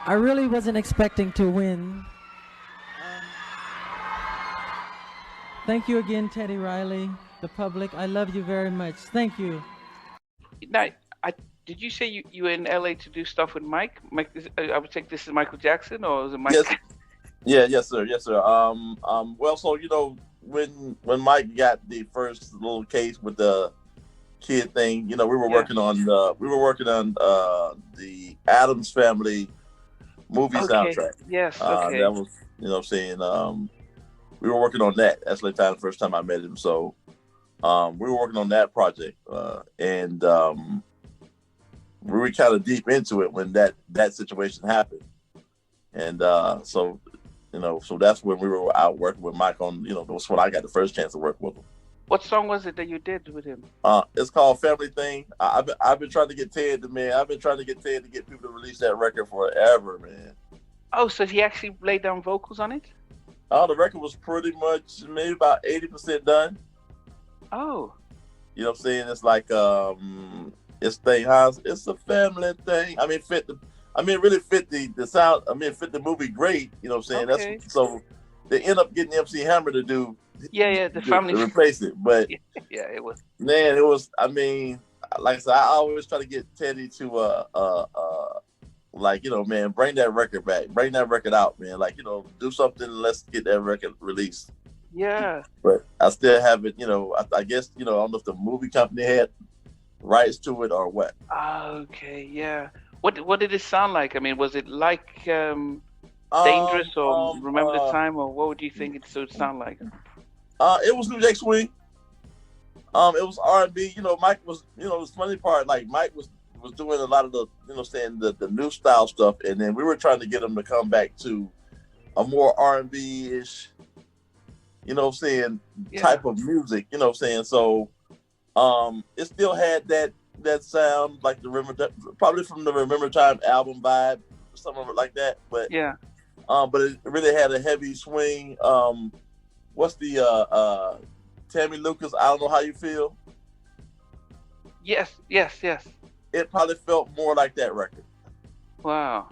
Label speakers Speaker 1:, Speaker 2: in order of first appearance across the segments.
Speaker 1: I really wasn't expecting to win. Thank you again, Teddy Riley, the public. I love you very much. Thank you.
Speaker 2: Now, did you say you were in LA to do stuff with Mike? Mike, I would think this is Michael Jackson, or is it Mike?
Speaker 3: Yes. Yeah, yes, sir. Well, so when Mike got the first little case with the kid thing, we were working on the Addams Family movie soundtrack.
Speaker 2: Yes. Okay.
Speaker 3: That was, we were working on that. That's the first time I met him. So, we were working on that project, and we were kind of deep into it when that situation happened, and so that's when we were out working with Mike on. That's when I got the first chance to work with him.
Speaker 2: What song was it that you did with him?
Speaker 3: It's called Family Thing. I've been trying to get Ted to get people to release that record forever, man.
Speaker 2: Oh, so he actually laid down vocals on it?
Speaker 3: Oh, the record was pretty much maybe about 80% done.
Speaker 2: Oh.
Speaker 3: You know what I'm saying? It's like it's thing house. It's a family thing. I mean, really fit the sound. I mean, fit the movie great. You know what I'm saying?
Speaker 2: Okay.
Speaker 3: That's so they end up getting MC Hammer to do.
Speaker 2: The family
Speaker 3: to replace it, but
Speaker 2: it was.
Speaker 3: Man, it was. I mean, like I said, I always try to get Teddy to man, bring that record back, bring that record out, man. Do something. Let's get that record released.
Speaker 2: Yeah.
Speaker 3: But I still haven't. I guess I don't know if the movie company had rights to it or what.
Speaker 2: Okay. Yeah. What did it sound like? I mean, was it like Dangerous or Remember the Time, or what would you think it should sound like?
Speaker 3: It was New Jack Swing. It was R&B. Mike was. The funny part, like Mike was doing a lot of the, the new style stuff, and then we were trying to get him to come back to a more R&B-ish, type of music. So, it still had that sound like probably from the Remember Time album vibe, something like that. But but it really had a heavy swing. What's the Tammy Lucas? I Don't Know How You Feel.
Speaker 2: Yes.
Speaker 3: It probably felt more like that record.
Speaker 2: Wow.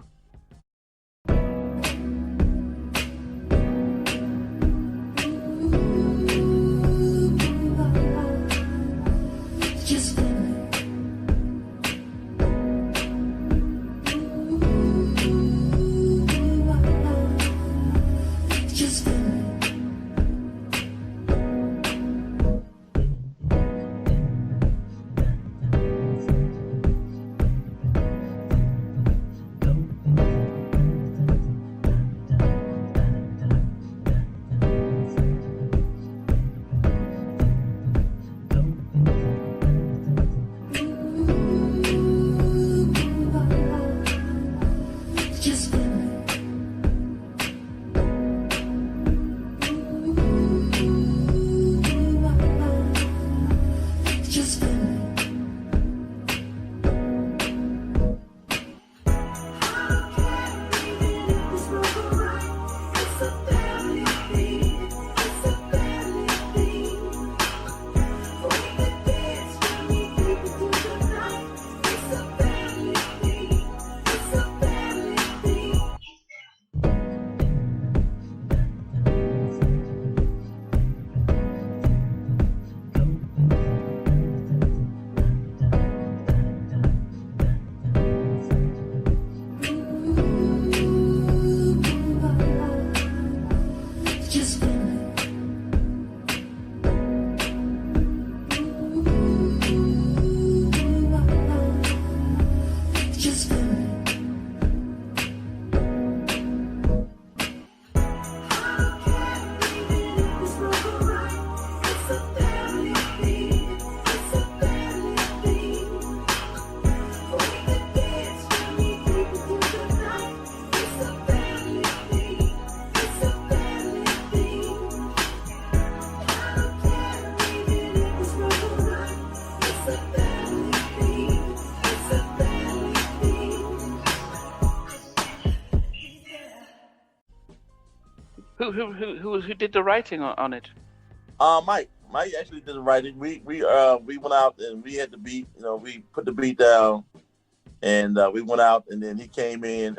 Speaker 2: Who did the writing on it?
Speaker 3: Mike actually did the writing. We went out and we had the beat. We put the beat down, and we went out, and then he came in.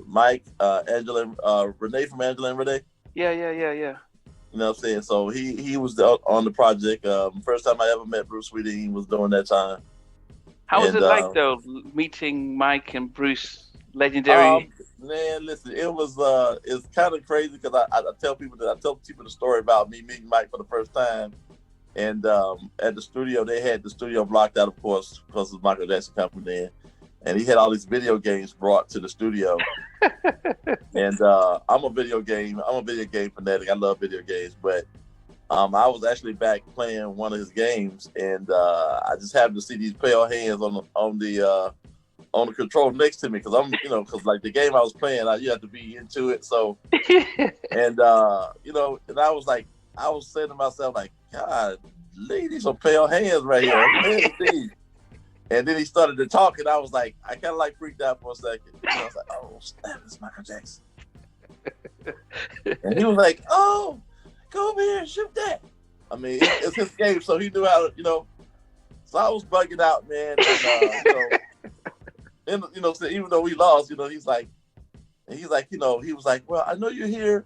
Speaker 3: Mike, Angela, Renee from Angela and Renee.
Speaker 2: Yeah.
Speaker 3: You know what I'm saying? So he was on the project. First time I ever met Bruce Sweetie, he was during that time.
Speaker 2: How was it like though, meeting Mike and Bruce, legendary?
Speaker 3: Man, listen, it's kind of crazy because I tell people the story about me meeting Mike for the first time, and at the studio they had the studio blocked out, of course, because of Michael Jackson coming in, and he had all these video games brought to the studio. And I'm a video game fanatic. I love video games, but I was actually back playing one of his games, and I just happened to see these pale hands on the control next to me, because because like the game I was playing, you have to be into it. So, and and I was saying to myself, like, God, these are pale hands right here. And then he started to talk, and I was like, I kind of like freaked out for a second. And I was like, oh, snap, it's Michael Jackson. And he was like, oh, go over here and shoot that. I mean, it's his game, so he knew how to, So I was bugging out, man. And, even though we lost, he's like, he was like, well, I know you're here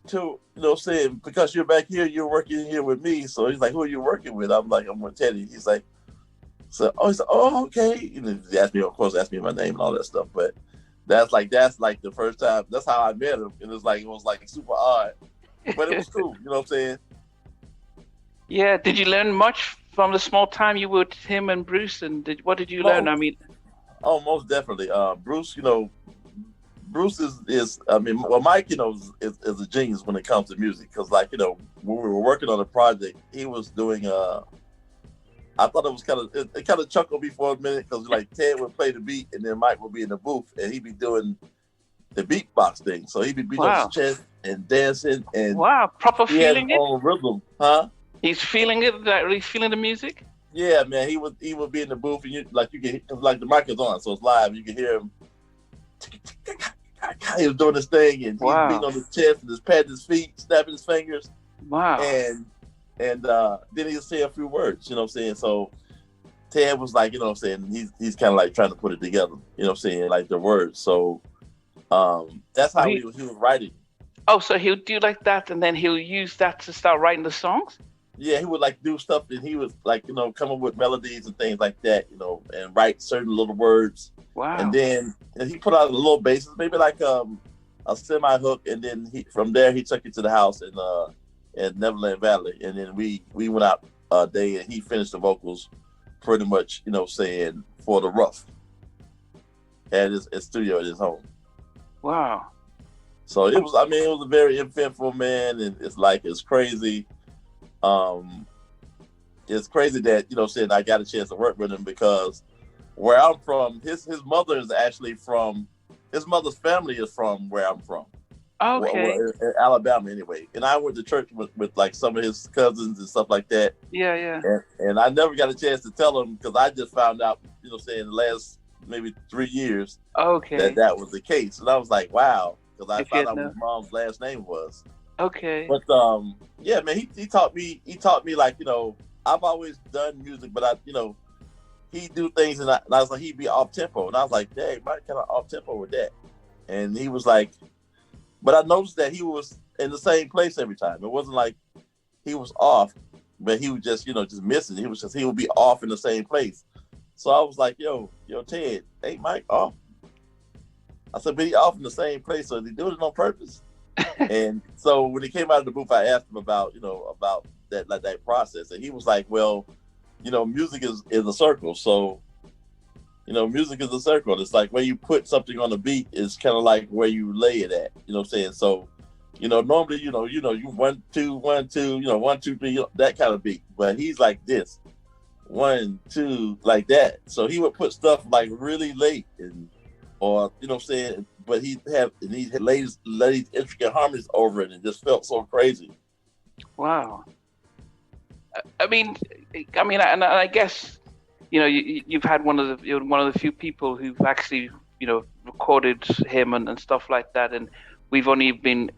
Speaker 3: to, saying because you're back here, you're working here with me. So he's like, who are you working with? I'm like, I'm with Teddy. He's like, he's like, oh, okay. He asked me my name and all that stuff. But that's like the first time. That's how I met him. And it was like super odd, but it was cool. You know what I'm saying?
Speaker 2: Yeah. Did you learn much from the small time you were with him and Bruce? And what did you learn? I mean,
Speaker 3: most definitely. Bruce, Bruce is Mike, is a genius when it comes to music. Because when we were working on a project, he was doing I thought it was kind of chuckled me for a minute, because like Ted would play the beat and then Mike would be in the booth and he'd be doing the beatbox thing. So he'd be beating on his chest and dancing and
Speaker 2: proper feeling it.
Speaker 3: On rhythm, huh?
Speaker 2: He's feeling it, really feeling the music.
Speaker 3: Yeah, man. He would be in the booth and you can, like the mic is on, so it's live. You can hear him. He was doing this thing and he's beating on his chest and just patting his feet, snapping his fingers.
Speaker 2: Wow.
Speaker 3: And then he'll say a few words, you know what I'm saying? So Ted was like, you know what I'm saying, he's kind of like trying to put it together, you know what I'm saying, like the words. So that's how he was writing.
Speaker 2: Oh, so he'll do like that and then he'll use that to start writing the songs?
Speaker 3: Yeah, he would like do stuff and he was like, come up with melodies and things like that, and write certain little words.
Speaker 2: Wow.
Speaker 3: And then he put out a little basis, maybe like a semi hook, and then from there he took it to the house in Neverland Valley, and then we went out a day and he finished the vocals pretty much, saying for the rough at his studio at his home.
Speaker 2: Wow.
Speaker 3: So it was a very eventful, man, and it's crazy. It's crazy that, saying I got a chance to work with him, because where I'm from, his mother is actually from, his mother's family is from where I'm from.
Speaker 2: Okay.
Speaker 3: In Alabama, anyway. And I went to church with like some of his cousins and stuff like that.
Speaker 2: Yeah.
Speaker 3: And I never got a chance to tell him, because I just found out, saying the last maybe 3 years that was the case. And I was like, wow, because I found out what his mom's last name was.
Speaker 2: Okay.
Speaker 3: But yeah, man, he taught me like, I've always done music, but he'd do things and I was like, he'd be off tempo. And I was like, dang, Mike kind of off tempo with that. And he was like, but I noticed that he was in the same place every time. It wasn't like he was off, but he was just, just missing. He would be off in the same place. So I was like, yo, Ted, ain't Mike off? I said, but he off in the same place. So is he doing it on purpose? And so when he came out of the booth, I asked him about that process. And he was like, well, music is a circle. So, music is a circle. It's like where you put something on the beat is kind of like where you lay it at. You know what I'm saying? So, normally, you 1 2 1 2, 1 2 3, that kind of beat. But he's like this, 1 2, like that. So he would put stuff like really late, or you know what I'm saying. But he laid these intricate harmonies over it, and just felt so crazy.
Speaker 2: Wow. I mean, and I guess. You've had one of the few people who've actually, recorded him and stuff like that, and we've only been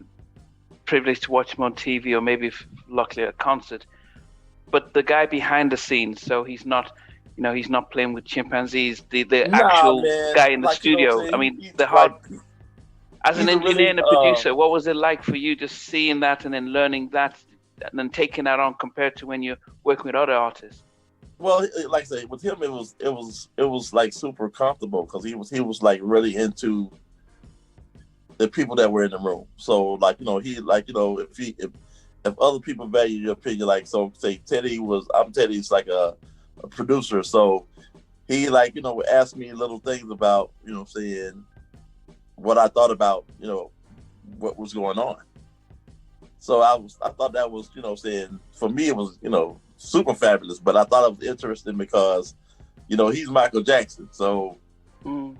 Speaker 2: privileged to watch him on TV or maybe luckily at a concert. But the guy behind the scenes, so he's not, he's not playing with chimpanzees. The actual
Speaker 3: man.
Speaker 2: guy in the
Speaker 3: Like,
Speaker 2: studio. I mean,
Speaker 3: he's
Speaker 2: the hard.
Speaker 3: like,
Speaker 2: As an
Speaker 3: he's a
Speaker 2: engineer
Speaker 3: really,
Speaker 2: and a producer, what was it like for you just seeing that and then learning that and then taking that on compared to when you're working with other artists?
Speaker 3: Well, like I say, with him, it was like super comfortable because he was like really into the people that were in the room. So like, if other people value your opinion, like, so say I'm Teddy's like a producer. So he like, would ask me little things about, saying what I thought about, what was going on. So I thought that was, saying for me, it was, super fabulous, but I thought it was interesting because, he's Michael Jackson. So I'm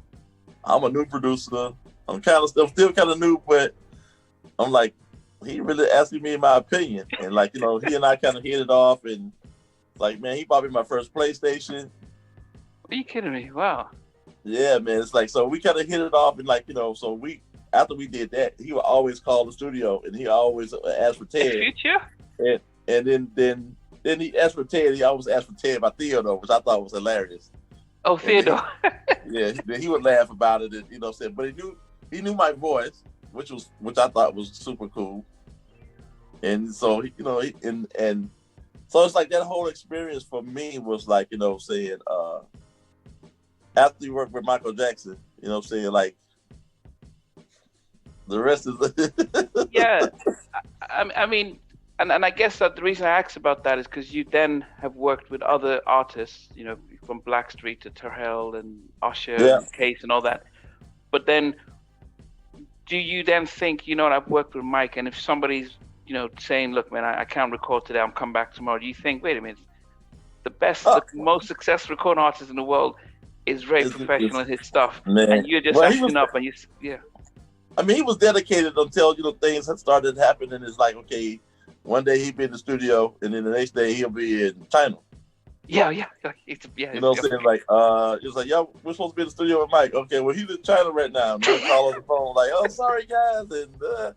Speaker 3: a new producer. I'm still kind of new, but I'm like, he really asking me my opinion. And like, he and I kind of hit it off, and like, man, he bought me my first PlayStation.
Speaker 2: Are you kidding me? Wow.
Speaker 3: Yeah, man. It's like, so we kind of hit it off, and like, so after we did that, he would always call the studio, and he always asked for Ted.
Speaker 2: Future?
Speaker 3: And then he asked for Ted. He always asked for Ted by Theodore, which I thought was hilarious.
Speaker 2: Oh, Theodore.
Speaker 3: He would laugh about it, and, but he knew my voice, which I thought was super cool. And so, and so it's like that whole experience for me was like, saying, after you work with Michael Jackson, saying like, the rest is
Speaker 2: yeah. I mean, and I guess that the reason I asked about that is because you then have worked with other artists, from Blackstreet to Terrell and Usher and Case and all that. But then, do you then think, I've worked with Mike, and if somebody's, saying, look, man, I can't record today, I'm coming back tomorrow, do you think, wait a minute, the best, the most successful recording artist in the world is very professional in his stuff, man. And you're just acting up, and
Speaker 3: I mean, he was dedicated until, things had started happening. It's like, okay, one day he'd be in the studio, and then the next day he'll be in China.
Speaker 2: Yeah.
Speaker 3: You know what I'm saying? Like, it's like, yo, we're supposed to be in the studio with Mike. Okay, well, he's in China right now. And we'll call on the phone like, oh, sorry, guys. And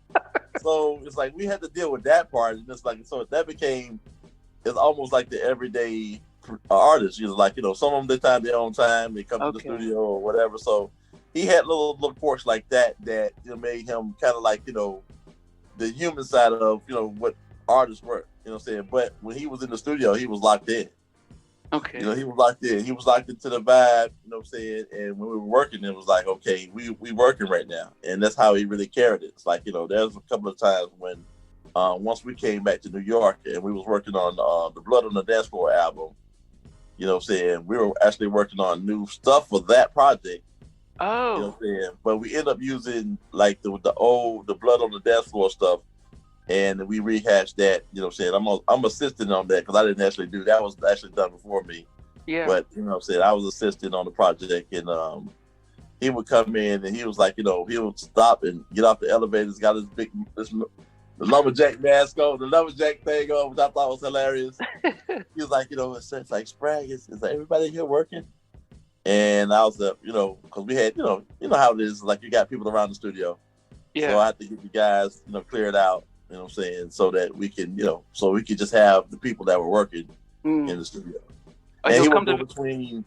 Speaker 3: so it's like we had to deal with that part. And it's like, so that became, it's almost like the everyday artist. Like, some of them, they time their own time. They come to the studio or whatever. So he had little quirks like that made him kind of like, the human side of, what artists were. You know what I'm saying? But when he was in the studio, he was locked in.
Speaker 2: Okay.
Speaker 3: He was locked in. He was locked into the vibe, you know what I'm saying? And when we were working, it was like, okay, we working right now. And that's how he really carried it. It's like, there's a couple of times when once we came back to New York and we was working on the Blood on the Dance Floor album, you know what I'm saying? We were actually working on new stuff for that project.
Speaker 2: Oh.
Speaker 3: You know what I'm saying? But we ended up using like the Blood on the Dance Floor stuff. And we rehashed that, you know what I'm saying? I'm assisting on that because I didn't actually do that. That was actually done before me.
Speaker 2: Yeah.
Speaker 3: But, you know what I'm saying? I was assisting on the project, and he would come in and he was like, he would stop and get off the elevator. He's got the lumberjack mask on, the lumberjack thing on, which I thought was hilarious. He was like, it's like, Sprague, is everybody here working? And I was, because we had, you know how it is, like you got people around the studio.
Speaker 2: Yeah.
Speaker 3: So I had to get the guys, cleared out. You know what I'm saying? So that we can, so we could just have the people that were working in the studio. And he would go between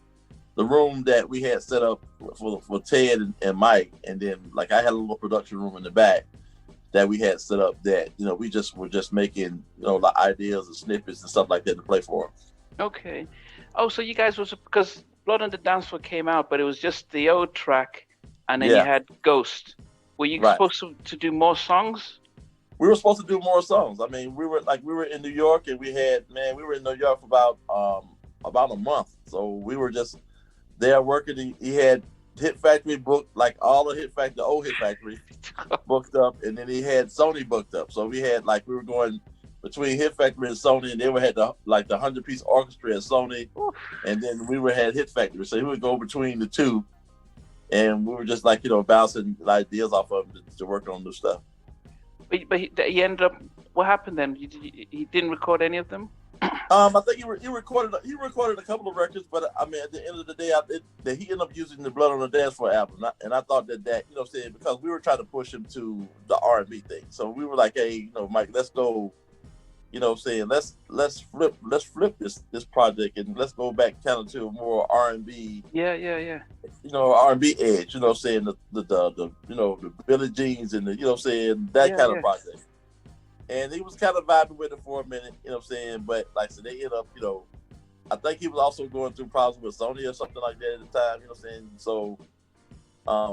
Speaker 3: the room that we had set up for Ted and Mike, and then like I had a little production room in the back that we had set up that, we just were just making, the ideas and snippets and stuff like that to play for them.
Speaker 2: Okay. Oh, so you guys was, because Blood on the Dance Floor came out, but it was just the old track, and then you had Ghost. Were you supposed to do more songs?
Speaker 3: We were supposed to do more songs. I mean, we were in New York, and we were in New York for about a month. So we were just there working. He had Hit Factory booked, like all the the old Hit Factory booked up, and then he had Sony booked up. So we had we were going between Hit Factory and Sony, and then we had the 100-piece orchestra at Sony, and then we had Hit Factory. So he would go between the two, and we were just bouncing ideas off of him to work on new stuff.
Speaker 2: But he ended up. What happened then? He didn't record any of them.
Speaker 3: I think he recorded a couple of records, but I mean, at the end of the day, he ended up using the Blood on the Dance Floor album, and I thought that you know what I'm saying, because we were trying to push him to the R&B thing, so we were like, hey, you know, Mike, let's go, you know what I'm saying, let's flip this project and let's go back kind of to a more R&B, you know, R&B edge, you know what I'm saying, the you know, the Billie Jeans and the, you know what I'm saying, that kind of project. And he was kind of vibing with it for a minute, you know what I'm saying? But like I said, they ended up, you know, I think he was also going through problems with Sony or something like that at the time, you know what I'm saying? So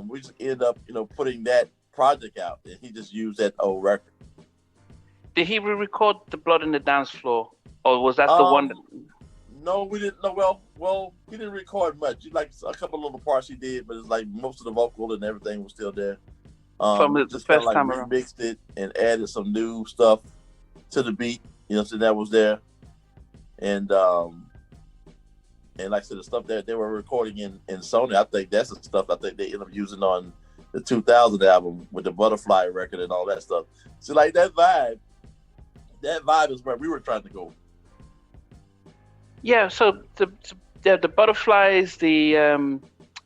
Speaker 3: we just ended up, you know, putting that project out, and he just used that old record.
Speaker 2: Did he re-record the Blood in the Dance Floor, or was that the one?
Speaker 3: No, we didn't. No, well, he didn't record much. Like a couple of little parts he did, but it's like most of the vocal and everything was still there.
Speaker 2: From the
Speaker 3: just
Speaker 2: first
Speaker 3: kind of
Speaker 2: time
Speaker 3: like
Speaker 2: around.
Speaker 3: remixed it and added some new stuff to the beat, you know, so that was there. And like I said, the stuff that they were recording in Sony, I think that's the stuff I think they ended up using on the 2000 album with the Butterfly record and all that stuff. So like that vibe is where we were trying to go.
Speaker 2: Yeah, so the Butterflies, the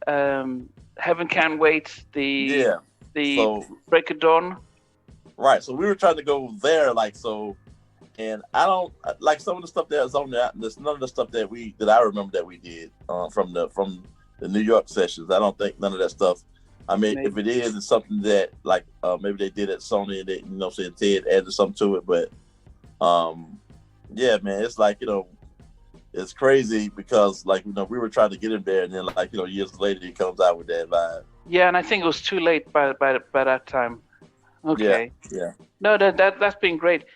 Speaker 2: Heaven Can't Wait, the Break of Dawn.
Speaker 3: Right, so we were trying to go there, like, so, and I don't like some of the stuff that's on there. There's none of the stuff that I remember that we did from the New York sessions. I don't think none of that stuff. I mean, maybe. If it is, it's something that like maybe they did at Sony and they, you know, saying Ted added something to it. But yeah, man, it's like, you know, it's crazy because like, you know, we were trying to get him there, and then like, you know, years later he comes out with that vibe.
Speaker 2: Yeah, and I think it was too late by that time. Okay.
Speaker 3: Yeah.
Speaker 2: No, that's been great.